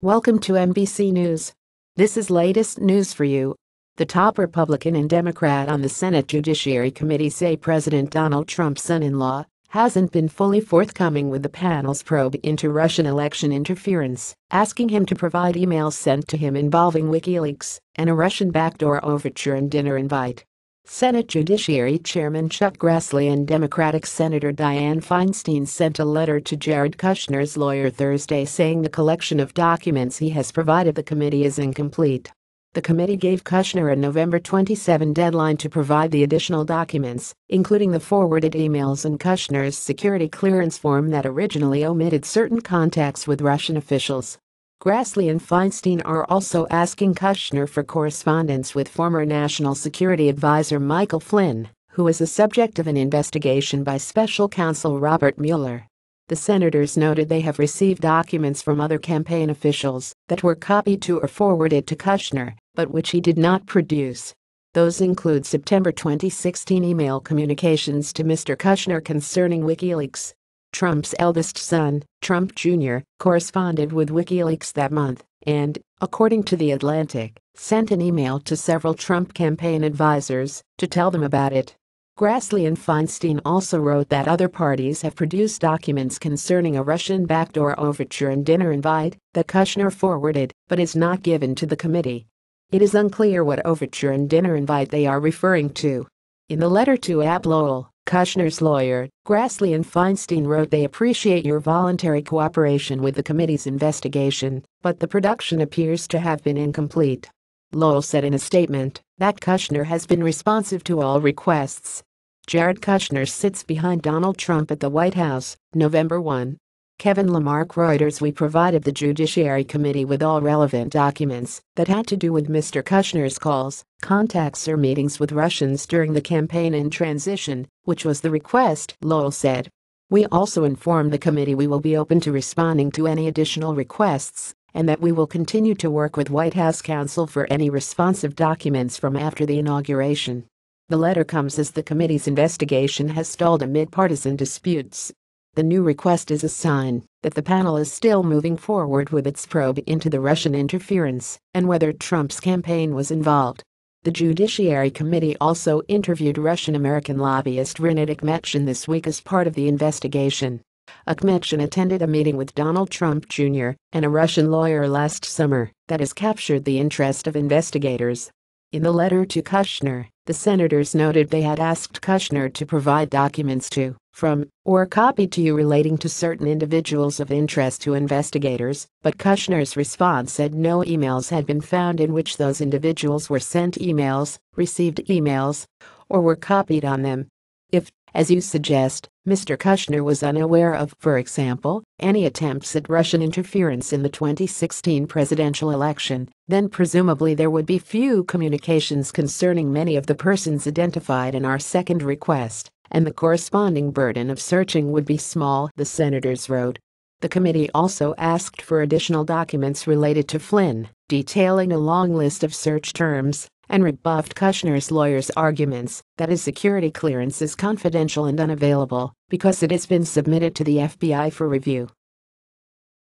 Welcome to NBC News. This is latest news for you. The top Republican and Democrat on the Senate Judiciary Committee say President Donald Trump's son-in-law hasn't been fully forthcoming with the panel's probe into Russian election interference, asking him to provide emails sent to him involving WikiLeaks and a Russian backdoor overture and dinner invite. Senate Judiciary Chairman Chuck Grassley and Democratic Senator Dianne Feinstein sent a letter to Jared Kushner's lawyer Thursday saying the collection of documents he has provided the committee is incomplete. The committee gave Kushner a November 27 deadline to provide the additional documents, including the forwarded emails and Kushner's security clearance form that originally omitted certain contacts with Russian officials. Grassley and Feinstein are also asking Kushner for correspondence with former National Security Advisor Michael Flynn, who is the subject of an investigation by special counsel Robert Mueller. The senators noted they have received documents from other campaign officials that were copied to or forwarded to Kushner, but which he did not produce. Those include September 2016 email communications to Mr. Kushner concerning WikiLeaks. Trump's eldest son, Trump Jr., corresponded with WikiLeaks that month and, according to The Atlantic, sent an email to several Trump campaign advisors to tell them about it. Grassley and Feinstein also wrote that other parties have produced documents concerning a Russian backdoor overture and dinner invite that Kushner forwarded but is not given to the committee. It is unclear what overture and dinner invite they are referring to. In the letter to Ab Lowell, Kushner's lawyer, Grassley and Feinstein wrote they appreciate your voluntary cooperation with the committee's investigation, but the production appears to have been incomplete. Lowell said in a statement that Kushner has been responsive to all requests. Jared Kushner sits behind Donald Trump at the White House, November 1. Kevin Lamarck Reuters We provided the Judiciary Committee with all relevant documents that had to do with Mr. Kushner's calls, contacts or meetings with Russians during the campaign and transition, which was the request, Lowell said. We also informed the committee we will be open to responding to any additional requests and that we will continue to work with White House counsel for any responsive documents from after the inauguration. The letter comes as the committee's investigation has stalled amid partisan disputes. The new request is a sign that the panel is still moving forward with its probe into the Russian interference and whether Trump's campaign was involved. The Judiciary Committee also interviewed Russian-American lobbyist Rinat Akhmetshin this week as part of the investigation. Akhmetshin attended a meeting with Donald Trump Jr. and a Russian lawyer last summer that has captured the interest of investigators. In the letter to Kushner, the senators noted they had asked Kushner to provide documents to, from, or copied to you relating to certain individuals of interest to investigators, but Kushner's response said no emails had been found in which those individuals were sent emails, received emails, or were copied on them. If, as you suggest, Mr. Kushner was unaware of, for example, any attempts at Russian interference in the 2016 presidential election, then presumably there would be few communications concerning many of the persons identified in our second request, and the corresponding burden of searching would be small, the senators wrote. The committee also asked for additional documents related to Flynn, detailing a long list of search terms, and rebuffed Kushner's lawyer's arguments that his security clearance is confidential and unavailable because it has been submitted to the FBI for review.